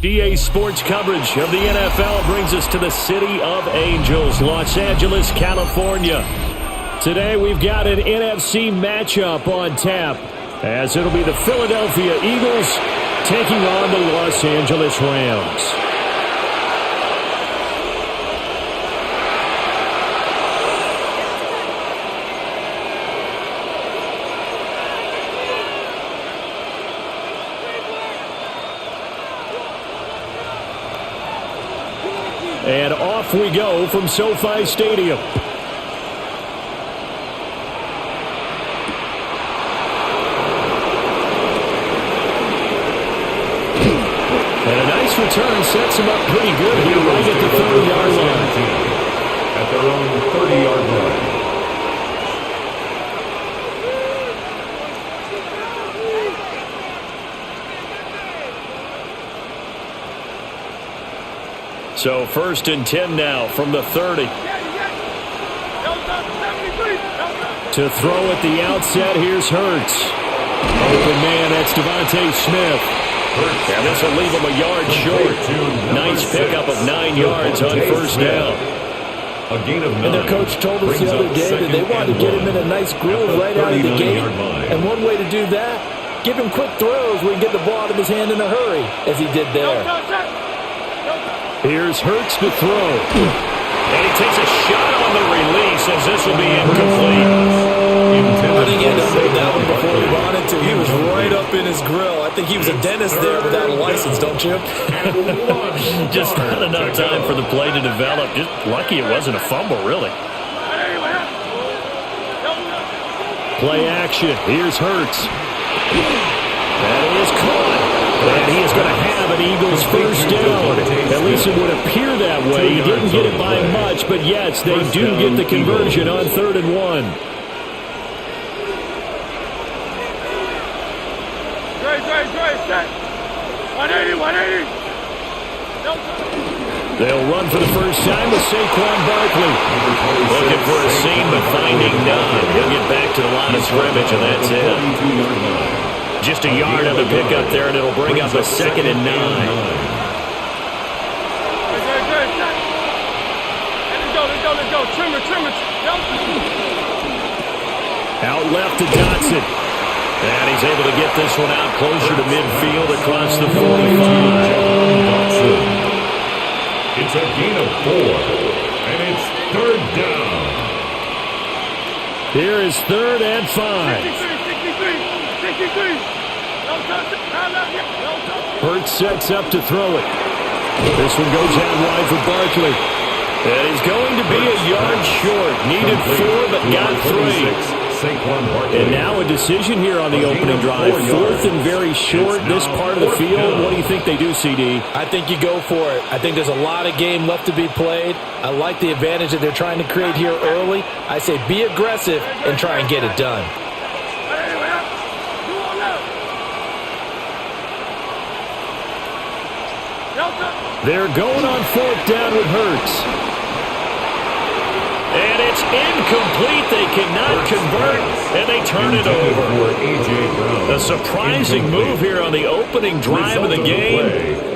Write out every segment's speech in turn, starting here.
DA Sports coverage of the NFL brings us to the City of Angels, Los Angeles, California. Today we've got an NFC matchup on tap, as it'll be the Philadelphia Eagles taking on the Los Angeles Rams. And off we go from SoFi Stadium. And a nice return sets him up pretty good here right at the 30-yard line. At their own 30-yard line. So 1st and 10 now from the 30. To throw at the outset, here's Hurts. Open man, that's Devontae Smith. And this will leave him a yard short. Nice pickup of 9 yards on 1st down. A gain of 9. And their coach told us the other day that they wanted to get him in a nice groove right out of the gate. And one way to do that, give him quick throws where he can get the ball out of his hand in a hurry, as he did there. Here's Hurts to throw. And he takes a shot on the release as this will be incomplete. I think he had to hold that one before he wanted to. He was right up in his grill. I think he was a dentist there without a license, don't you? Just not enough time for the play to develop. Just lucky it wasn't a fumble, really. Play action. Here's Hurts. That is caught. And he is going to have an Eagles first down. At least it would appear that way. He didn't get it by much, but yes, they do get the conversion on 3rd and 1. Set. 180, 180. They'll run for the first time with Saquon Barkley. Looking for a seam, but finding none. He'll get back to the line of scrimmage, and that's it. Just a yard of the pickup there, and it'll bring up a 2nd and 9. Let's go. Trimmer. Out left to Dotson. And he's able to get this one out closer to midfield across the 45. It's a gain of 4, and it's 3rd down. Here is 3rd and 5. 63. Hurts sets up to throw it. This one goes out wide for Barkley. And he's going to be a yard short. Needed 4, but got 3. And now a decision here on the opening drive. 4th and very short, this part of the field. What do you think they do, CD? I think you go for it. I think there's a lot of game left to be played. I like the advantage that they're trying to create here early. I say be aggressive and try and get it done. They're going on 4th down with Hurts. And it's incomplete. They cannot convert, and they turn it over. A surprising move here on the opening drive of the game.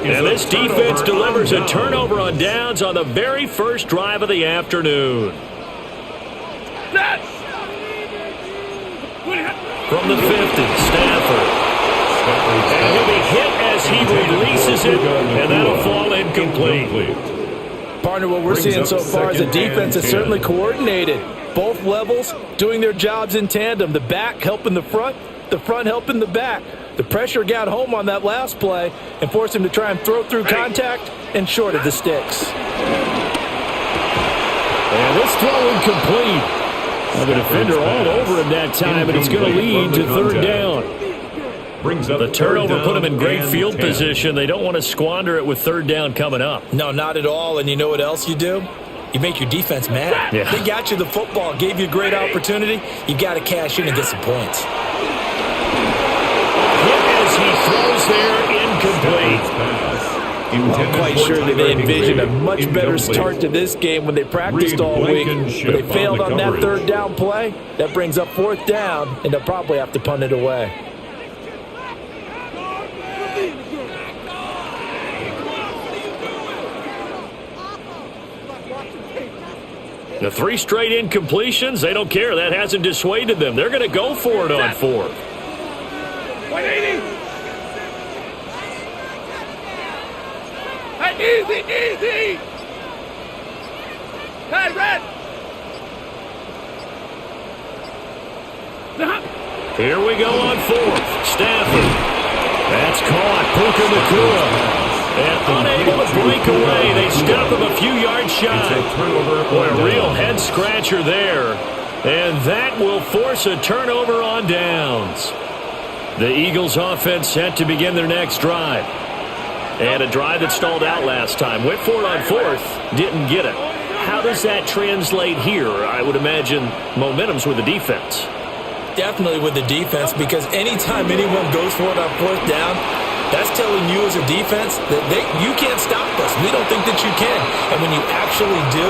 And this defense delivers a turnover on downs on the very first drive of the afternoon. From the 50, Stafford. And he'll be hit as he releases it, and that'll fall incomplete. Partner, what we're seeing so far is the defense is certainly coordinated. Both levels doing their jobs in tandem. The back helping the front helping the back. The pressure got home on that last play and forced him to try and throw through contact and short of the sticks. And this throw incomplete. The defender all over him that time, and it's going to lead to 3rd down. The turnover put them in great field position. They don't want to squander it with 3rd down coming up. No, not at all. And you know what else you do? You make your defense mad. Yeah. They got you the football, gave you a great opportunity. You got to cash in and get some points. Hit as he throws there, incomplete. I'm quite sure that they envisioned a much better start to this game when they practiced all week. But they failed on that 3rd down play. That brings up 4th down, and they'll probably have to punt it away. The 3 straight incompletions, they don't care. That hasn't dissuaded them. They're going to go for it on 4th. 180. Hey, easy. Hey, Red. Here we go on 4th. Stafford. That's caught. Puka Nacua. And unable to break away. They stop him a few yards shy. Boy, a real head-scratcher there. And that will force a turnover on downs. The Eagles' offense set to begin their next drive. And a drive that stalled out last time. Went for it on 4th. Didn't get it. How does that translate here? I would imagine momentum's with the defense. Definitely with the defense, because anytime anyone goes for it on 4th down, that's telling you as a defense that you can't stop us. We don't think that you can. And when you actually do,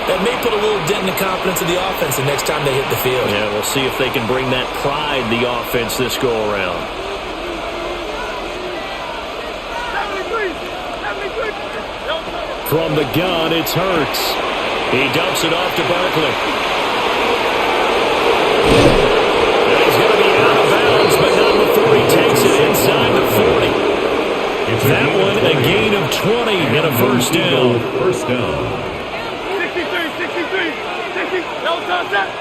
that may put a little dent in the confidence of the offense the next time they hit the field. Yeah, we'll see if they can bring that pride, the offense, this go-around. From the gun, it's Hurts. He dumps it off to Barkley. And he's going to be out of bounds, but not before he takes it inside the 40. That one a gain of 20 and a first down. First down. 63, 63, 60. No touch that.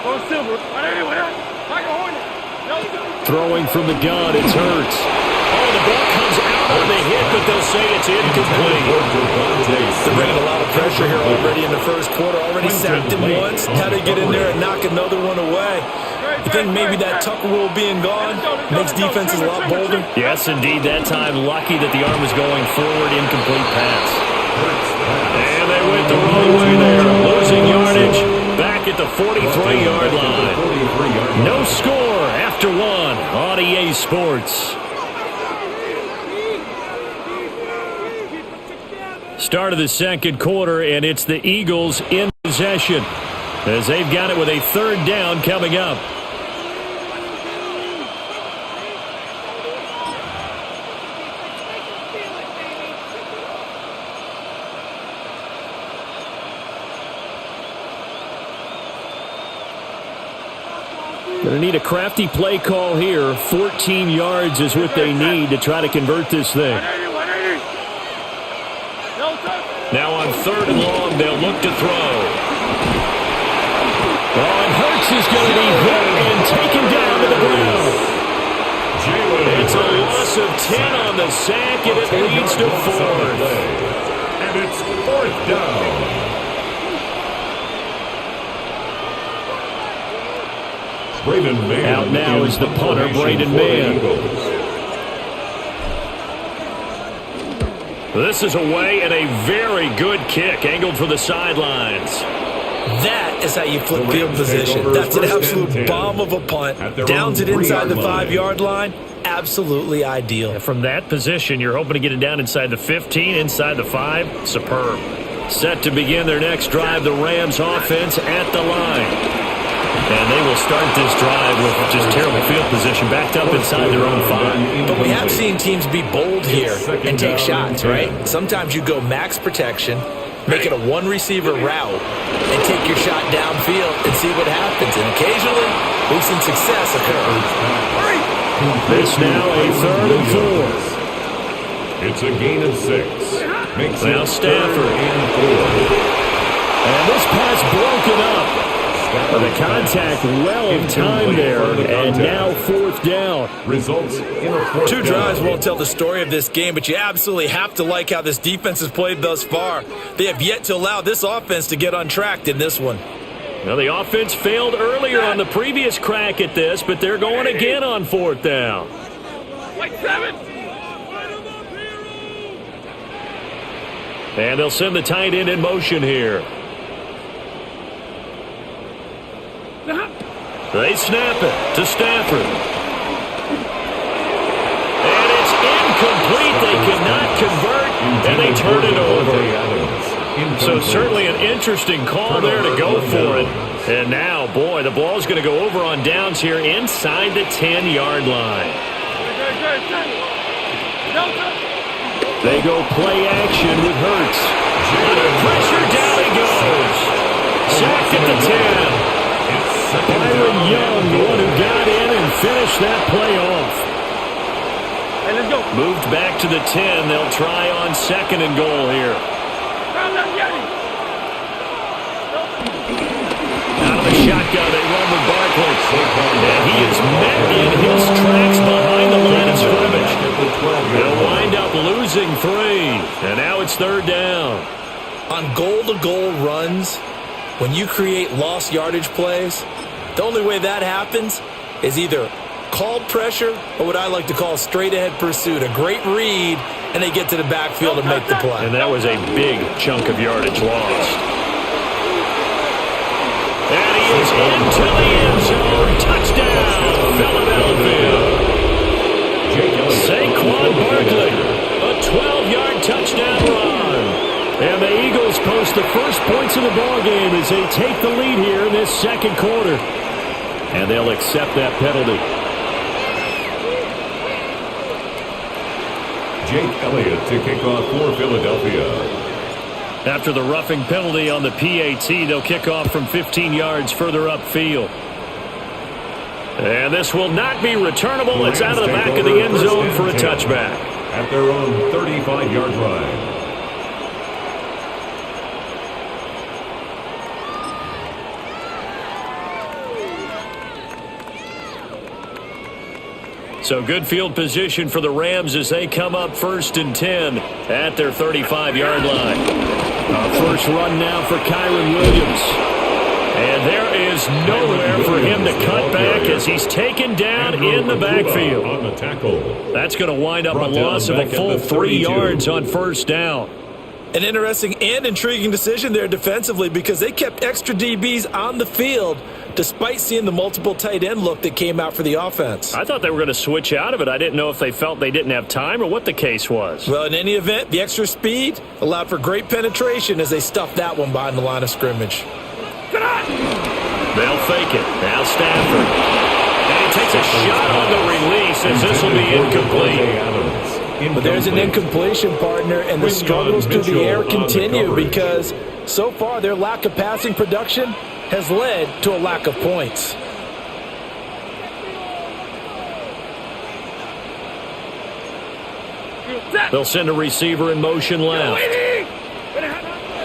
Go silver. Like a hornet. No silver. Throwing from the gun, it's Hurts. Oh, the ball comes out on the hit, but they'll say it's incomplete. They're bringing a lot of pressure here already in the first quarter. Already sacked him once. How to get in there and knock another one away. You think maybe that Tucker rule being gone makes defenses a lot bolder? Yes, indeed. That time, lucky that the arm was going forward. Incomplete pass. And they went the wrong way there. Losing yardage back at the 43-yard line. No score after one on EA Sports. Start of the second quarter, and it's the Eagles in possession as they've got it with a third down coming up. Going to need a crafty play call here. 14 yards is what they need to try to convert this thing. 180, 180. No touch. Now on third and long, they'll look to throw. Oh, and Hurts is going to be hit and taken down to the ground. It's a loss of 10 on the sack, and it leads to fourth. And it's fourth down. Out now is the punter, Braden Mann. This is away and a very good kick, angled for the sidelines. That is how you flip field position. That's an absolute bomb of a punt. Downs it inside the 5-yard line. Absolutely ideal. From that position, you're hoping to get it down inside the 15, inside the 5. Superb. Set to begin their next drive, the Rams offense at the line. And they will start this drive with just terrible field position, backed up inside their own 5. But we have seen teams be bold here and take shots, right? Sometimes you go max protection, make it a one-receiver route, and take your shot downfield and see what happens. And occasionally, we've seen success occur. This now a third and 4. It's a gain of 6. Now Stafford. And this pass broken up. The contact well in time there, and now fourth down. Results in a fourth 2 drives won't tell the story of this game, but you absolutely have to like how this defense has played thus far. They have yet to allow this offense to get untracked in this one. Now the offense failed earlier on the previous crack at this, but they're going again on fourth down. Like 7. And they'll send the tight end in motion here. They snap it to Stafford. And it's incomplete. They cannot convert, and they turn it over. So certainly an interesting call there to go for it. And now, boy, the ball's going to go over on downs here inside the 10-yard line. They go play action with Hurts. Under pressure, down he goes. Sacked at the 10. Byron Young, the one who got in and finished that play off. Hey, let's go. Moved back to the 10. They'll try on second and goal here. Out of the shotgun, they run with Barkley. And he is met in his tracks behind the line of scrimmage. They'll wind up losing 3. And now it's third down. On goal-to-goal runs, when you create lost yardage plays, the only way that happens is either called pressure or what I like to call straight-ahead pursuit. A great read, and they get to the backfield and make the play. And that was a big chunk of yardage lost. And he is into the end zone. Touchdown, Philadelphia. Saquon Barkley, a 12-yard touchdown run. And the Eagles post the first points of the ballgame as they take the lead here in this second quarter. And they'll accept that penalty. Jake Elliott to kick off for Philadelphia. After the roughing penalty on the PAT, they'll kick off from 15 yards further upfield. And this will not be returnable. It's out of the back of the end zone for a touchback. At their own 35-yard line. So good field position for the Rams as they come up 1st and 10 at their 35-yard line. First run now for Kyron Williams. And there is nowhere for him to cut back as he's taken down in the backfield. On the tackle. That's going to wind up a loss of a full 3 yards on first down. An interesting and intriguing decision there defensively because they kept extra DBs on the field despite seeing the multiple tight end look that came out for the offense. I thought they were going to switch out of it. I didn't know if they felt they didn't have time or what the case was. Well, in any event, the extra speed allowed for great penetration as they stuffed that one behind the line of scrimmage. They'll fake it. Now Stafford. And he takes a shot on the release as this will be incomplete. But there's an incompletion, partner, and the struggles through the air continue because so far their lack of passing production has led to a lack of points. They'll send a receiver in motion left.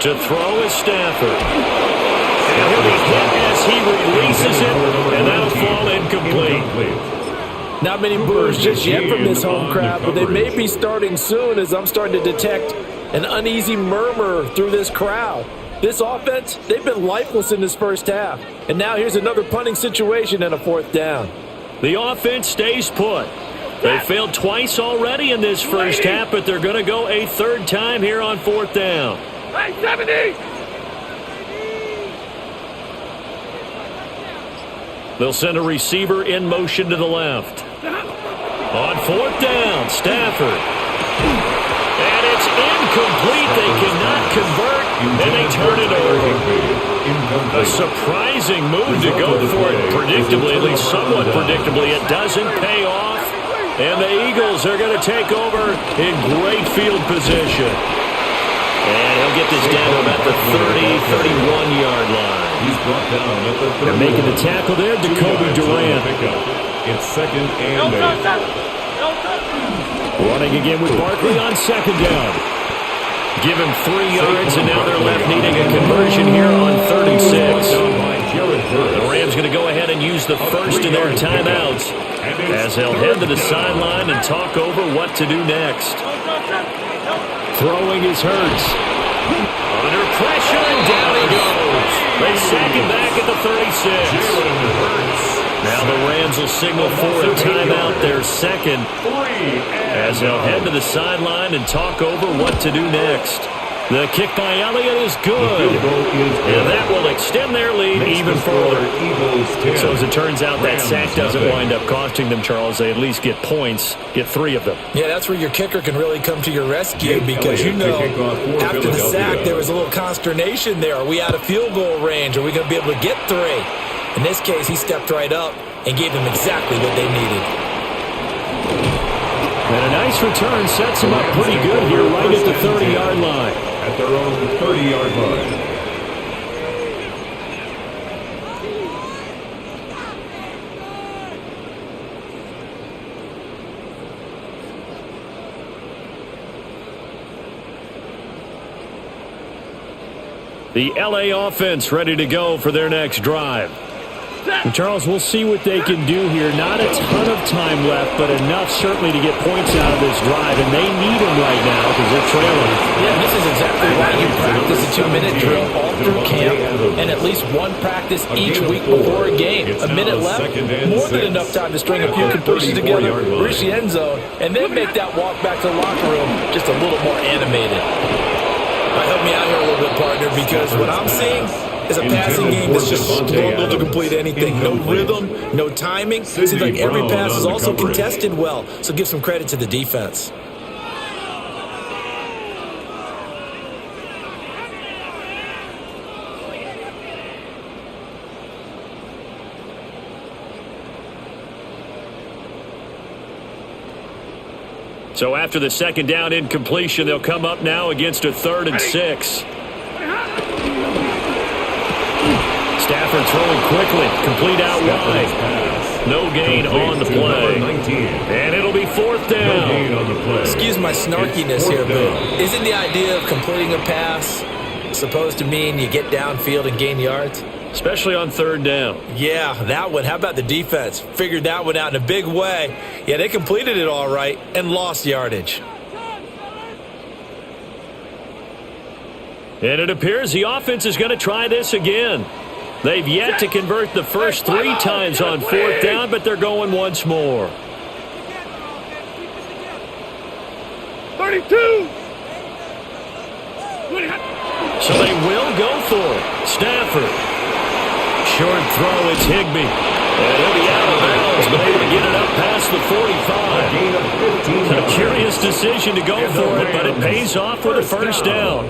To throw is Stafford. And he'll be hit as he releases it, and that'll fall incomplete. Not many boos just yet from this home crowd, but they may be starting soon as I'm starting to detect an uneasy murmur through this crowd. This offense, they've been lifeless in this first half. And now here's another punting situation and a 4th down. The offense stays put. They failed twice already in this first half, but they're going to go a 3rd time here on 4th down. Hey, 70! They'll send a receiver in motion to the left. On 4th down, Stafford. And it's incomplete. They cannot convert, and they turn it over. A surprising move to go for it predictably, at least somewhat predictably. It doesn't pay off, and the Eagles are going to take over in great field position. And he'll get this down to about the 31-yard line. He's brought down at the 30. They're making the tackle there, Jacoby Durant. It's 2nd and 8. Running again with Barkley on 2nd down. Give him 3 yards, and now they're left needing a conversion here on 3rd and 6. The Rams going to go ahead and use the first of their timeouts as they'll head to the sideline and talk over what to do next. Throwing is Hurts. Under pressure, and down he goes. They sack him back at the 36. Now the Rams will signal for a timeout, their 2nd, as they'll head to the sideline and talk over what to do next. The kick by Elliott is good, and that will extend their lead even further. So as it turns out, that sack doesn't wind up costing them, Charles. They at least get points, get 3 of them. Yeah, that's where your kicker can really come to your rescue because, you know, after the sack, there was a little consternation there. Are we out of field goal range? Are we going to be able to get 3? In this case, he stepped right up and gave them exactly what they needed. And a nice return sets him up pretty good here right at the 30-yard line. At their own 30-yard line. The LA offense ready to go for their next drive. And Charles, we'll see what they can do here. Not a ton of time left, but enough certainly to get points out of this drive, and they need them right now because they're trailing. Yeah, this is exactly why you practice a 2-minute drill all through camp and at least one practice each week before a game. A minute left, more than enough time to string a few completions together, reach the end zone, and then make that walk back to the locker room just a little more animated. Help me out here a little bit, partner, because what I'm seeing is a passing game that's just struggled to complete anything. No rhythm, no timing. Seems like every pass is also contested well, so give some credit to the defense. So after the 2nd down incompletion, they'll come up now against a 3rd and 6. throwing quickly. Complete out wide. No gain on the play. And it'll be fourth down. Excuse my snarkiness here, but isn't the idea of completing a pass supposed to mean you get downfield and gain yards? Especially on third down. Yeah, that one. How about the defense? Figured that one out in a big way. Yeah, they completed it all right and lost yardage. And it appears the offense is going to try this again. They've yet to convert the first 3 times on fourth down, but they're going once more. 32. So they will go for it. Stafford. Short throw, it's Higbee. And he'll be out of bounds, but able to get it up past the 45. A curious decision to go for it, but it pays off with a first down.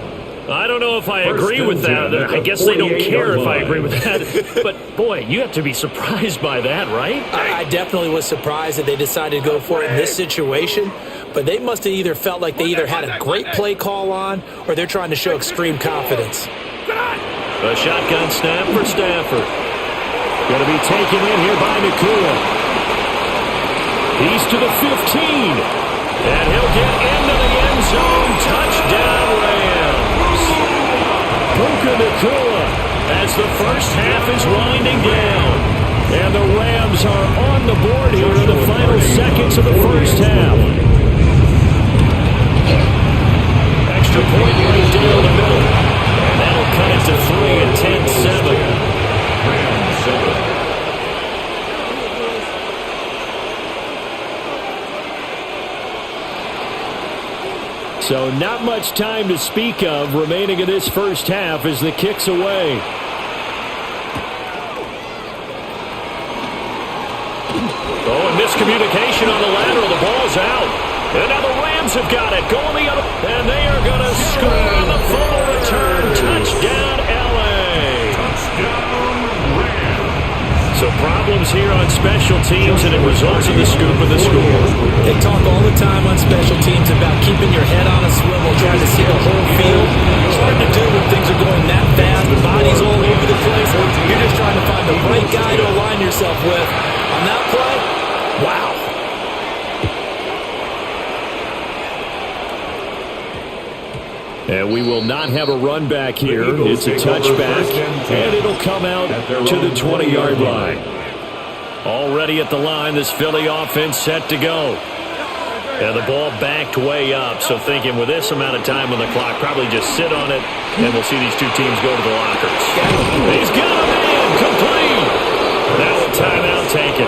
I don't know if I agree with that. I guess they don't care if I agree with that. But, boy, you have to be surprised by that, right? I definitely was surprised that they decided to go for it in this situation. But they must have either felt like they either had a great play call on or they're trying to show extreme confidence. A shotgun snap for Stafford. Going to be taken in here by Nakua. He's to the 15. And he'll get into the end zone. Touchdown, Rams. Puka Nakua as the first half is winding down. And the Rams are on the board here in the final seconds of the first half. Extra point right down the middle. And that'll cut it to 3 and 10-7. So not much time to speak of remaining in this first half as the kick's away. Oh, and miscommunication on the lateral. The ball's out. And now the Rams have got it. Going the other. And they are going to score on the full return. Touchdown, L.A. Touchdown, Rams. So problems here on special teams, and it results in the scoop of the score. They talk all the time on special teams about keeping your head on a swivel, trying to see the whole field. It's hard to do when things are going that fast, the bodies all over the place. You're just trying to find the right guy to align yourself with. On that play, wow. And we will not have a run back here. It's a touchback, and it'll come out to the 20-yard line. Already at the line, this Philly offense set to go. And the ball backed way up, so thinking with this amount of time on the clock, probably just sit on it, and we'll see these two teams go to the lockers. He's got a man, complete. Now a timeout taken.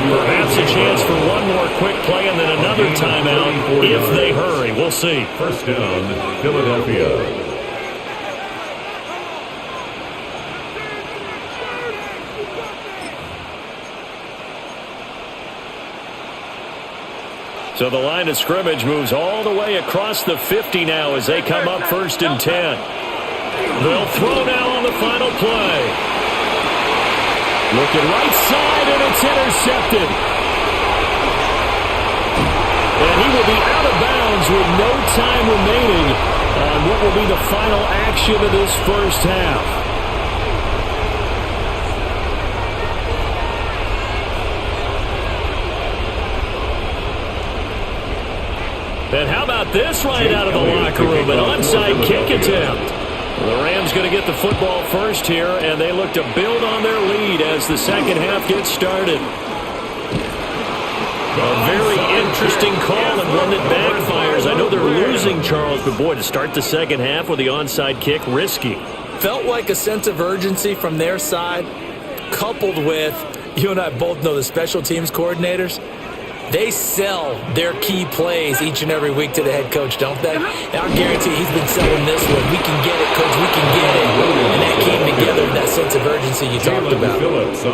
Perhaps a chance for one more quick play and then another timeout if they hurry. We'll see. First down, Philadelphia. So the line of scrimmage moves all the way across the 50 now as they come up 1st and 10. They'll throw now on the final play. Looking right side, and it's intercepted. And he will be out of bounds with no time remaining on what will be the final action of this first half. And how about this right out of the locker room? An onside kick attempt. The Rams going to get the football first here, and they look to build on their lead as the second half gets started. A very interesting call and one that backfires. I know they're losing, Charles, but boy, to start the second half with the onside kick, risky. Felt like a sense of urgency from their side, coupled with, you and I both know the special teams coordinators, they sell their key plays each and every week to the head coach, don't they? And I guarantee he's been selling this one. We can get it, coach. We can get it. And that came together in that sense of urgency you talked about.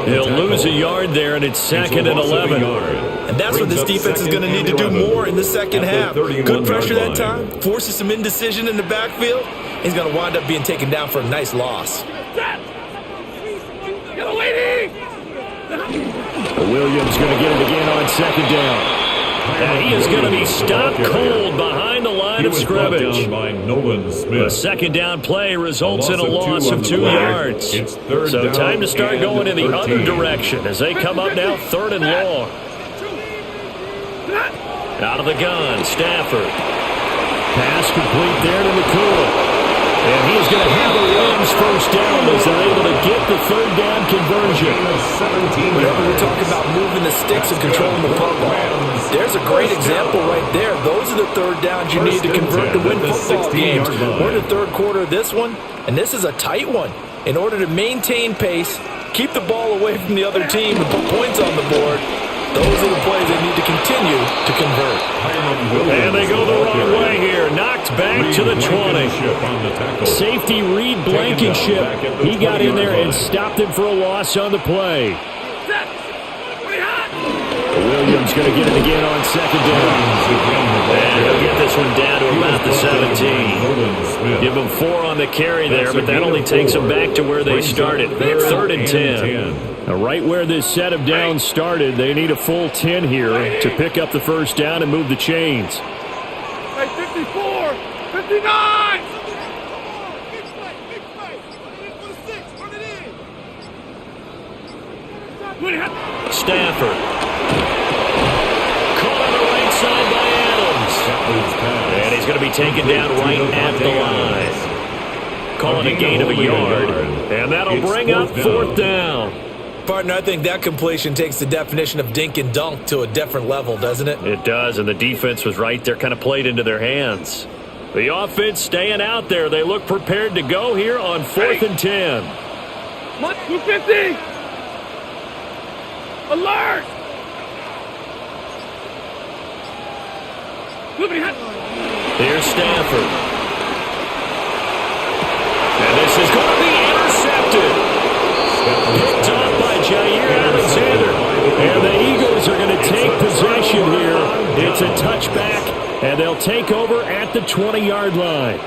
He'll lose a yard there, and it's 2nd and 11. And that's what this defense is going to need to do more in the second half. Good pressure that time. Forces some indecision in the backfield. He's going to wind up being taken down for a nice loss. Get a lady! Williams going to get it again on 2nd down. And he is going to be stopped cold behind the line line of scrimmage. By Nolan Smith. The second down play results in a loss of 2 yards. So time to start going in the other direction as they come up now 3rd and long. Out of the gun, Stafford. Pass complete there to McCool. And he's going to have a Rams first down as they're able to get the 3rd down conversion. Whenever we talk about moving the sticks and controlling the football, there's a great example right there. Those are the 3rd downs you need to convert to win football games. We're in the 3rd quarter of this one, and this is a tight one. In order to maintain pace, keep the ball away from the other team, and put points on the board, those are the plays they need to continue to convert. And they go the wrong way here. Knocked back to the 20. Safety Reed Blankenship. He got in there and stopped him for a loss on the play. Williams going to get it again on 2nd down. And he'll get this one down to about the 17. Give them 4 on the carry there, but that only takes them back to where they started. 3rd and 10. Now, right where this set of downs started, they need a full 10 here to pick up the first down and move the chains. Hey, 54, 59. Stafford. Caught on the right side by Adams. And he's going to be taken down right at the line. Calling a gain of a yard. And that'll bring up 4th down. Partner, I think that completion takes the definition of dink and dunk to a different level, doesn't it? It does, and the defense was right there, kind of played into their hands. The offense staying out there. They look prepared to go here on 4th and 10. 250. Alert! Here's Stafford. And this is going to be intercepted. Picked off by Jair Alexander. And the Eagles are going to take possession here. It's a touchback, and they'll take over at the 20-yard line.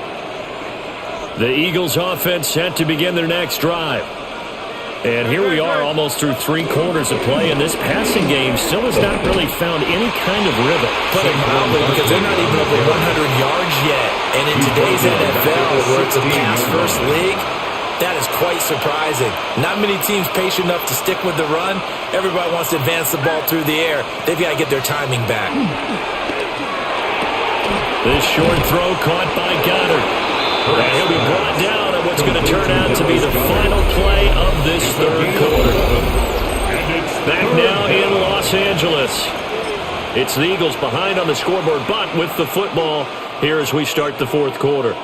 The Eagles offense set to begin their next drive. And here we are almost through 3 quarters of play, and this passing game still has not really found any kind of rhythm. Put it mildly, because they're not even over 100 yards yet. And in today's NFL, where it's a pass-first league, that is quite surprising. Not many teams patient enough to stick with the run. Everybody wants to advance the ball through the air. They've got to get their timing back. This short throw caught by Goddard. And he'll be brought down on what's going to turn out to be the final play of this 3rd quarter. Back now in Los Angeles. It's the Eagles behind on the scoreboard, but with the football here as we start the 4th quarter.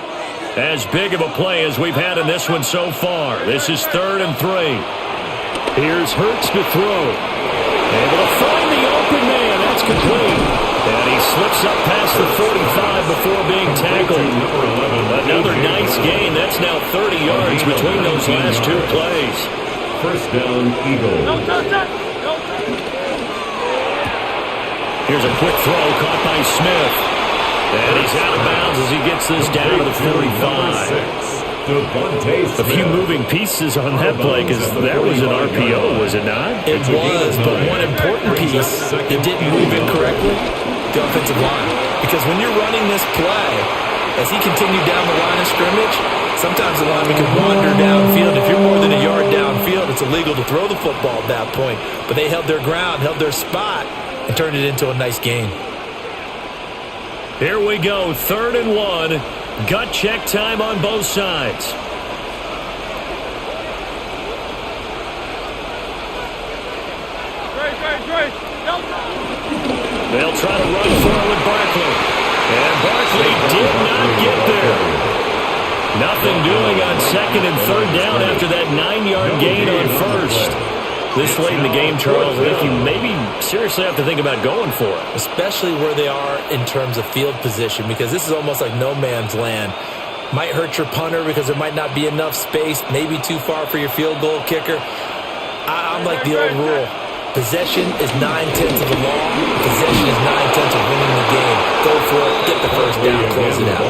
As big of a play as we've had in this one so far. This is 3rd and 3. Here's Hurts to throw. Able to find the open man. That's complete. And he slips up past the 45 before being tackled. Another nice gain. That's now 30 yards between those last 2 plays. First down, Eagles. Here's a quick throw caught by Smith. And he's out of bounds as he gets this down to the 45. A few moving pieces on that play because that was an RPO, was it not? It was, but one important piece that didn't move incorrectly, the offensive line. Because when you're running this play, as he continued down the line of scrimmage, sometimes the lineman can wander downfield. If you're more than a yard downfield, it's illegal to throw the football at that point. But they held their ground, held their spot, and turned it into a nice gain. Here we go, 3rd and 1. Gut check time on both sides. They'll try to run forward Barkley. And Barkley did not get there. Nothing doing on 2nd and 3rd down after that 9-yard gain on 1st. This late in the game, Charles, I think you maybe seriously have to think about going for it. Especially where they are in terms of field position, because this is almost like no man's land. Might hurt your punter because there might not be enough space, maybe too far for your field goal kicker. I'm like the old rule. Possession is 9/10 of the law. Possession is 9/10 of winning the game. Go for it, get the first down, close it out.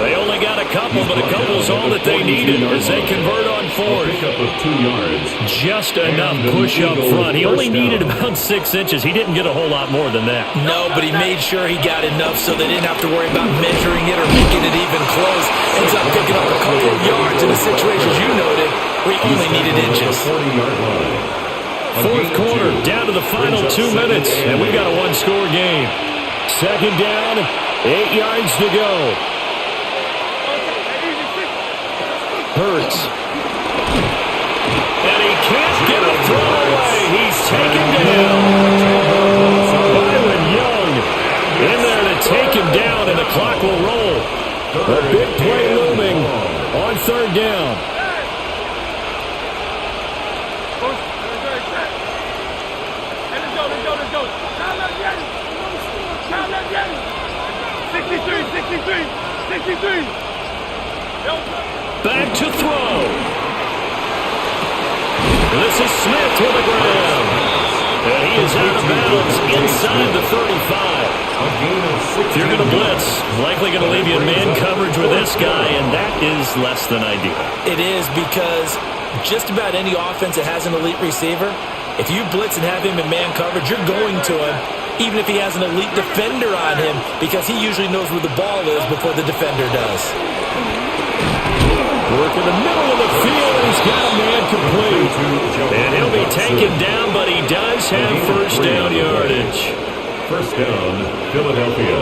They only only got a couple, but a couple's all that they needed as they convert on fourth. Pickup of 2 yards. Just enough push up front. He only needed about 6 inches. He didn't get a whole lot more than that. No, but he made sure he got enough so they didn't have to worry about measuring it or making it even close. Ends up picking up a couple of yards in a situation, as you noted, where he only needed inches. 40-yard line. Fourth quarter, down to the final 2 minutes, and we've got a one-score game. Second down, 8 yards to go. Hurts. And he can't get a throw away. He's taken down. Byron Young in there to take him down, and the clock will roll. A big play looming on third down. Let's go. 63. Back to throw. This is Smith to the ground. And he is out of bounds inside the 35. If you're going to blitz, likely going to leave you in man coverage with this guy, and that is less than ideal. It is, because just about any offense that has an elite receiver, if you blitz and have him in man coverage, you're going to him, even if he has an elite defender on him, because he usually knows where the ball is before the defender does. Work in the middle of the field. He's got a man complete. And he'll be taken down, but he does have first down yardage. First down, Philadelphia.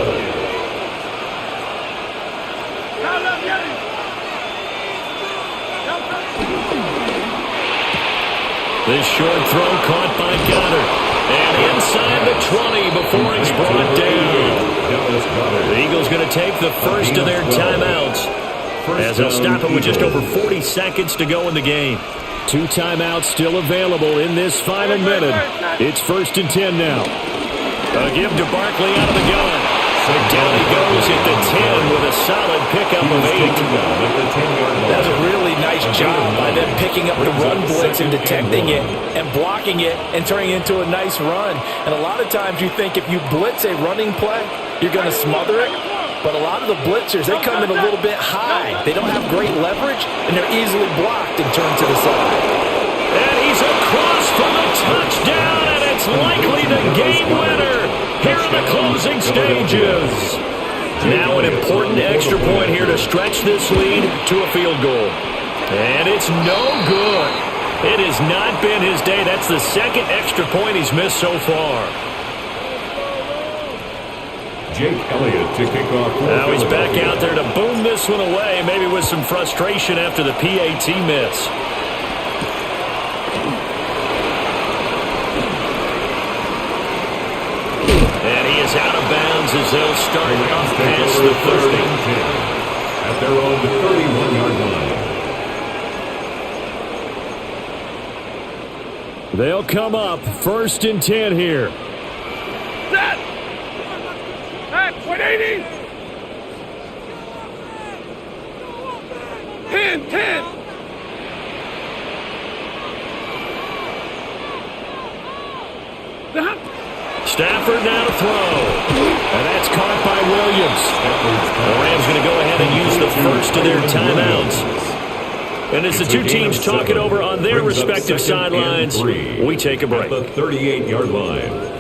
This short throw caught by Goddard. And inside the 20 before it's brought down. The Eagles going to take the first of their timeouts, as they'll stop it with just over 40 seconds to go in the game. 2 timeouts still available in this final minute. It's 1st and 10 now. A give to Barkley out of the gun. Down he goes at the 10 with a solid pickup of 8. That was a really nice job by them picking up the run blitz and detecting it and blocking it and turning it into a nice run. And a lot of times you think if you blitz a running play, you're going to smother it. But a lot of the blitzers, they come in a little bit high. They don't have great leverage, and they're easily blocked and turned to the side. And he's across for the touchdown, and it's likely the game winner here in the closing stages. Now an important extra point here to stretch this lead to a field goal. And it's no good. It has not been his day. That's the second extra point he's missed so far. Jake Elliott to kick off. Now he's back out there to boom this one away, maybe with some frustration after the PAT miss. And he is out of bounds as they'll start past the 30. At their own 31-yard line. They'll come up 1st and 10 here. Set! 180! 10! Stafford now to throw. And that's caught by Williams. The Rams going to go ahead and use the first of their timeouts. And as the two teams talk it over on their respective sidelines, we take a break. At the 38-yard line.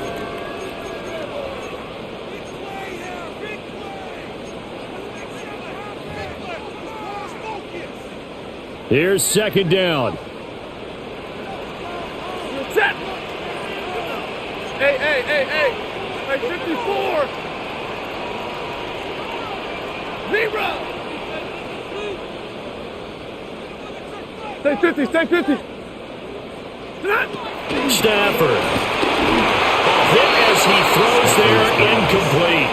Here's second down. Set! Hey, 54! 0! Stay 50! Stafford. Hit as he throws there, incomplete.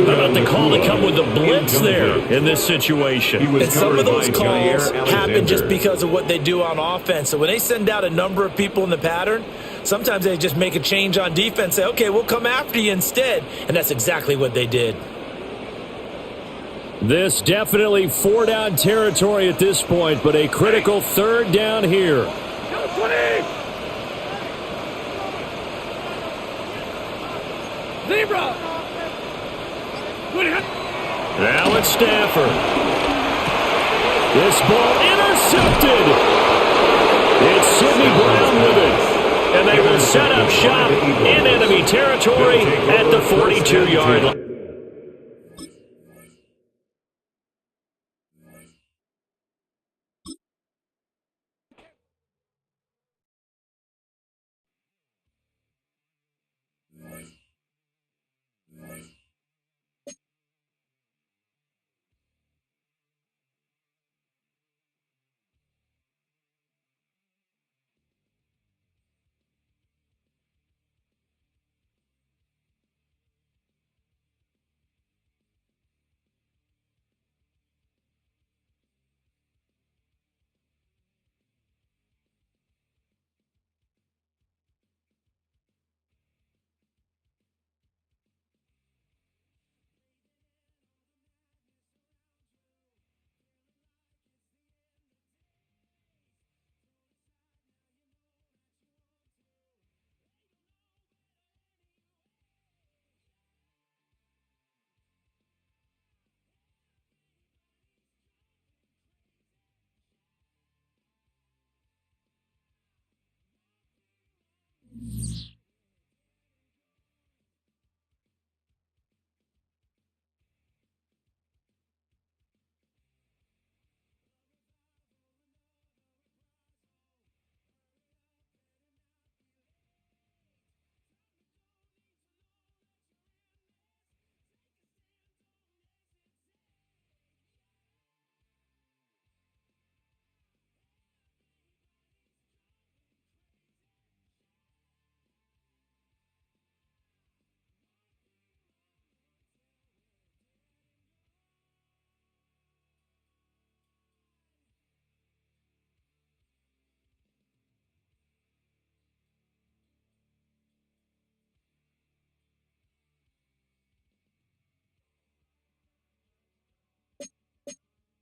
How about the call to come with the blitz there in this situation? And some of those calls happen just because of what they do on offense. So when they send out a number of people in the pattern, sometimes they just make a change on defense, say, okay, we'll come after you instead. And that's exactly what they did. This definitely 4-down territory at this point, but a critical 3rd down here. 20! 0! Now it's Stafford. This ball intercepted. It's Sidney Brown with it. And they will set up shop in enemy territory at the 42-yard line.